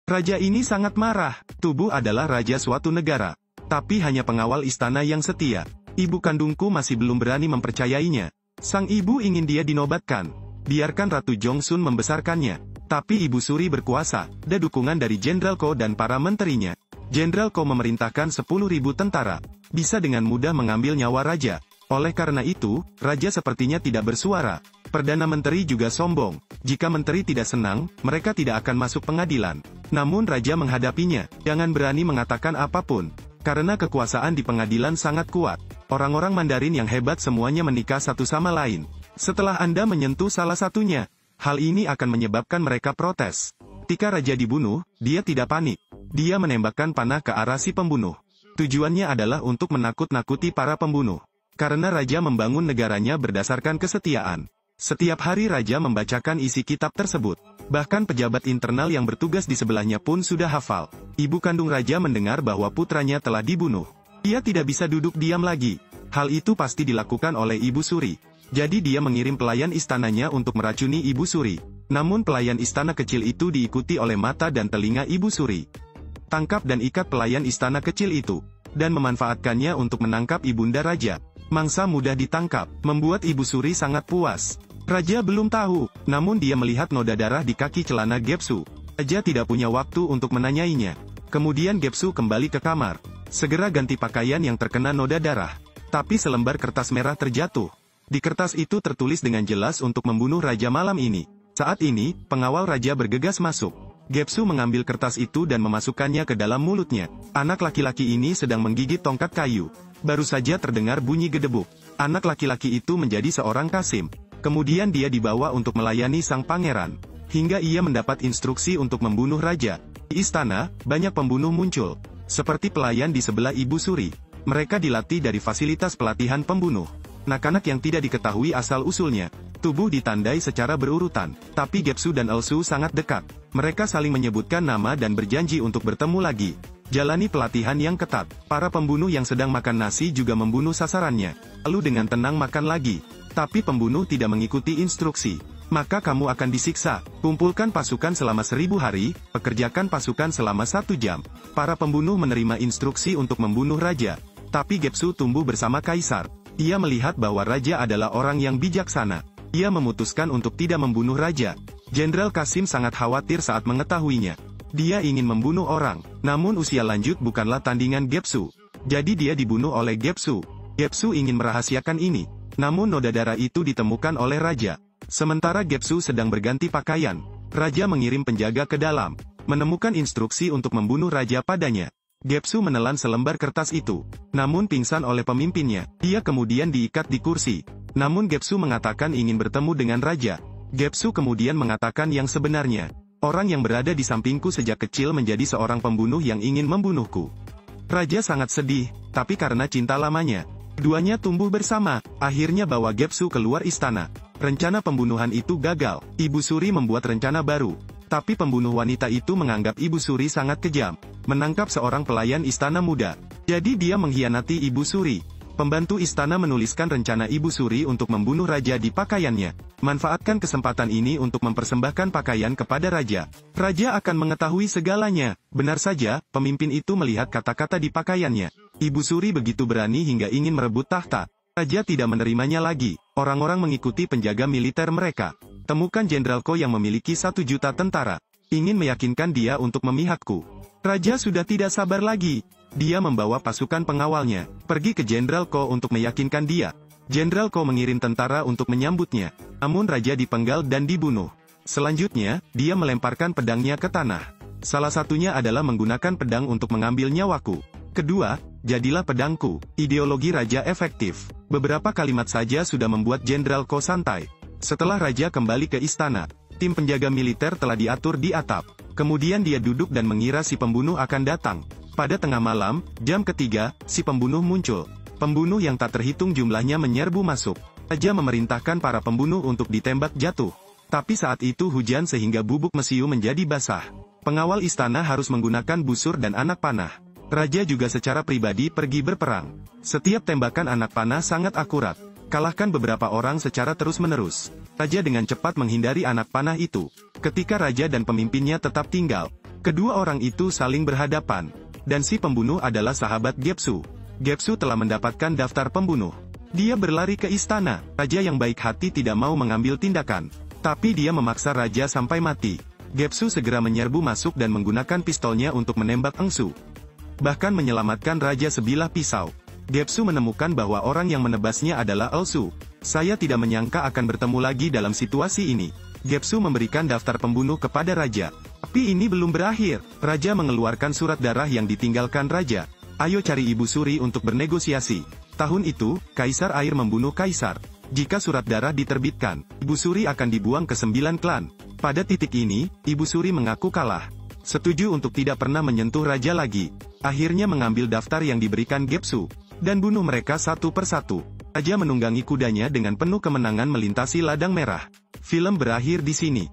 Raja ini sangat marah. Tubuh adalah raja suatu negara. Tapi hanya pengawal istana yang setia. Ibu kandungku masih belum berani mempercayainya. Sang ibu ingin dia dinobatkan. Biarkan Ratu Jongsun membesarkannya. Tapi Ibu Suri berkuasa, dan dukungan dari Jenderal Ko dan para menterinya. Jenderal Ko memerintahkan 10.000 tentara. Bisa dengan mudah mengambil nyawa raja. Oleh karena itu, raja sepertinya tidak bersuara. Perdana Menteri juga sombong. Jika menteri tidak senang, mereka tidak akan masuk pengadilan. Namun raja menghadapinya. Jangan berani mengatakan apapun. Karena kekuasaan di pengadilan sangat kuat. Orang-orang Mandarin yang hebat semuanya menikah satu sama lain. Setelah Anda menyentuh salah satunya, hal ini akan menyebabkan mereka protes. Ketika raja dibunuh, dia tidak panik. Dia menembakkan panah ke arah si pembunuh. Tujuannya adalah untuk menakut-nakuti para pembunuh. Karena raja membangun negaranya berdasarkan kesetiaan. Setiap hari raja membacakan isi kitab tersebut. Bahkan pejabat internal yang bertugas di sebelahnya pun sudah hafal. Ibu kandung raja mendengar bahwa putranya telah dibunuh. Ia tidak bisa duduk diam lagi. Hal itu pasti dilakukan oleh Ibu Suri. Jadi dia mengirim pelayan istananya untuk meracuni Ibu Suri. Namun pelayan istana kecil itu diikuti oleh mata dan telinga Ibu Suri. Tangkap dan ikat pelayan istana kecil itu. Dan memanfaatkannya untuk menangkap ibunda raja. Mangsa mudah ditangkap, membuat Ibu Suri sangat puas. Raja belum tahu, namun dia melihat noda darah di kaki celana Gepsu. Raja tidak punya waktu untuk menanyainya. Kemudian Gepsu kembali ke kamar. Segera ganti pakaian yang terkena noda darah. Tapi selembar kertas merah terjatuh. Di kertas itu tertulis dengan jelas untuk membunuh raja malam ini. Saat ini, pengawal raja bergegas masuk. Gepsu mengambil kertas itu dan memasukkannya ke dalam mulutnya. Anak laki-laki ini sedang menggigit tongkat kayu. Baru saja terdengar bunyi gedebuk. Anak laki-laki itu menjadi seorang kasim. Kemudian dia dibawa untuk melayani sang pangeran. Hingga ia mendapat instruksi untuk membunuh raja. Di istana, banyak pembunuh muncul. Seperti pelayan di sebelah Ibu Suri. Mereka dilatih dari fasilitas pelatihan pembunuh. Anak-anak yang tidak diketahui asal-usulnya. Tubuh ditandai secara berurutan. Tapi Gepsu dan Elsu sangat dekat. Mereka saling menyebutkan nama dan berjanji untuk bertemu lagi. Jalani pelatihan yang ketat. Para pembunuh yang sedang makan nasi juga membunuh sasarannya. Lalu dengan tenang makan lagi. Tapi pembunuh tidak mengikuti instruksi. Maka kamu akan disiksa. Kumpulkan pasukan selama 1000 hari, pekerjakan pasukan selama 1 jam. Para pembunuh menerima instruksi untuk membunuh raja. Tapi Gepsu tumbuh bersama kaisar. Ia melihat bahwa raja adalah orang yang bijaksana. Ia memutuskan untuk tidak membunuh raja. Jenderal Kasim sangat khawatir saat mengetahuinya. Dia ingin membunuh orang. Namun usia lanjut bukanlah tandingan Gepsu. Jadi dia dibunuh oleh Gepsu. Gepsu ingin merahasiakan ini. Namun noda darah itu ditemukan oleh raja. Sementara Gepsu sedang berganti pakaian, raja mengirim penjaga ke dalam, menemukan instruksi untuk membunuh raja padanya. Gepsu menelan selembar kertas itu, namun pingsan oleh pemimpinnya. Dia kemudian diikat di kursi. Namun Gepsu mengatakan ingin bertemu dengan raja. Gepsu kemudian mengatakan yang sebenarnya. Orang yang berada di sampingku sejak kecil menjadi seorang pembunuh yang ingin membunuhku. Raja sangat sedih, tapi karena cinta lamanya, keduanya tumbuh bersama. Akhirnya bawa Gepsu keluar istana. Rencana pembunuhan itu gagal. Ibu Suri membuat rencana baru. Tapi pembunuh wanita itu menganggap Ibu Suri sangat kejam. Menangkap seorang pelayan istana muda. Jadi dia mengkhianati Ibu Suri. Pembantu istana menuliskan rencana Ibu Suri untuk membunuh raja di pakaiannya. Manfaatkan kesempatan ini untuk mempersembahkan pakaian kepada raja. Raja akan mengetahui segalanya. Benar saja, pemimpin itu melihat kata-kata di pakaiannya. Ibu Suri begitu berani hingga ingin merebut tahta. Raja tidak menerimanya lagi. Orang-orang mengikuti penjaga militer mereka. Temukan Jenderal Ko yang memiliki 1 juta tentara. Ingin meyakinkan dia untuk memihakku. Raja sudah tidak sabar lagi. Dia membawa pasukan pengawalnya, pergi ke Jenderal Ko untuk meyakinkan dia. Jenderal Ko mengirim tentara untuk menyambutnya. Namun raja dipenggal dan dibunuh. Selanjutnya, dia melemparkan pedangnya ke tanah. Salah satunya adalah menggunakan pedang untuk mengambil nyawaku. Kedua, jadilah pedangku. Ideologi raja efektif. Beberapa kalimat saja sudah membuat Jenderal Ko santai. Setelah raja kembali ke istana, tim penjaga militer telah diatur di atap. Kemudian dia duduk dan mengira si pembunuh akan datang. Pada tengah malam, jam ketiga, si pembunuh muncul. Pembunuh yang tak terhitung jumlahnya menyerbu masuk. Raja memerintahkan para pembunuh untuk ditembak jatuh. Tapi saat itu hujan sehingga bubuk mesiu menjadi basah. Pengawal istana harus menggunakan busur dan anak panah. Raja juga secara pribadi pergi berperang. Setiap tembakan anak panah sangat akurat. Kalahkan beberapa orang secara terus-menerus. Raja dengan cepat menghindari anak panah itu. Ketika raja dan pemimpinnya tetap tinggal, Kedua orang itu saling berhadapan, dan si pembunuh adalah sahabat Gepsu. Gepsu telah mendapatkan daftar pembunuh. Dia berlari ke istana. Raja yang baik hati tidak mau mengambil tindakan, tapi dia memaksa raja sampai mati. Gepsu segera menyerbu masuk dan menggunakan pistolnya untuk menembak Engsu, bahkan menyelamatkan raja sebilah pisau. Gepsu menemukan bahwa orang yang menebasnya adalah Elsu. Saya tidak menyangka akan bertemu lagi dalam situasi ini. Gepsu memberikan daftar pembunuh kepada raja. Tapi ini belum berakhir. Raja mengeluarkan surat darah yang ditinggalkan raja. Ayo cari Ibu Suri untuk bernegosiasi. Tahun itu, Kaisar Air membunuh Kaisar. Jika surat darah diterbitkan, Ibu Suri akan dibuang ke 9 klan. Pada titik ini, Ibu Suri mengaku kalah. Setuju untuk tidak pernah menyentuh raja lagi. Akhirnya mengambil daftar yang diberikan Gepsu, dan bunuh mereka satu persatu. Raja menunggangi kudanya dengan penuh kemenangan melintasi ladang merah. Film berakhir di sini.